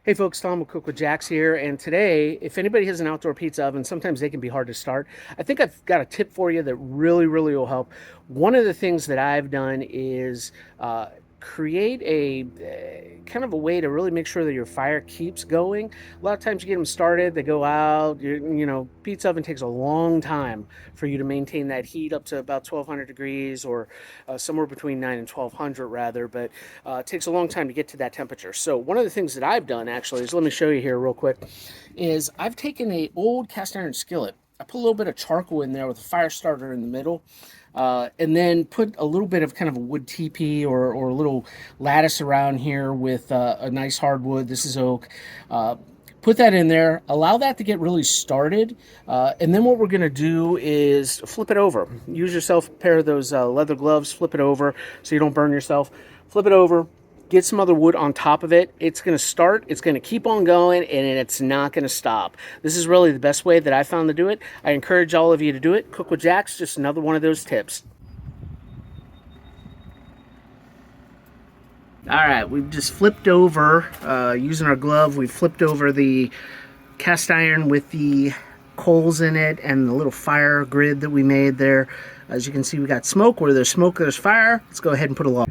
Hey folks, Tom with Cook With Jax here, and today, if anybody has an outdoor pizza oven, sometimes they can be hard to start. I think I've got a tip for you that really will help. One of the things that I've done is create a kind of a way to really make sure that your fire keeps going. A lot of times you get them started, they go out, pizza oven takes a long time for you to maintain that heat up to about 1200 degrees or somewhere between 9 and 1200 rather, but it takes a long time to get to that temperature. So one of the things that I've done actually is, let me show you here real quick, is I've taken a old cast iron skillet. I put a little bit of charcoal in there with a fire starter in the middle, and then put a little bit of kind of a wood teepee or a little lattice around here with a nice hardwood. This is oak. Put that in there, allow that to get really started, and then what we're going to do is flip it over. Use yourself a pair of those leather gloves, flip it over so you don't burn yourself. Flip it over. Get some other wood on top of it. It's going to start, it's going to keep on going, and it's not going to stop. This is really the best way that I found to do it. I encourage all of you to do it. Cook with Jax, just another one of those tips. All right, we've just flipped over, using our glove, we've flipped over the cast iron with the coals in it and the little fire grid that we made there. As you can see, we got smoke. Where there's smoke, there's fire. Let's go ahead and put a log.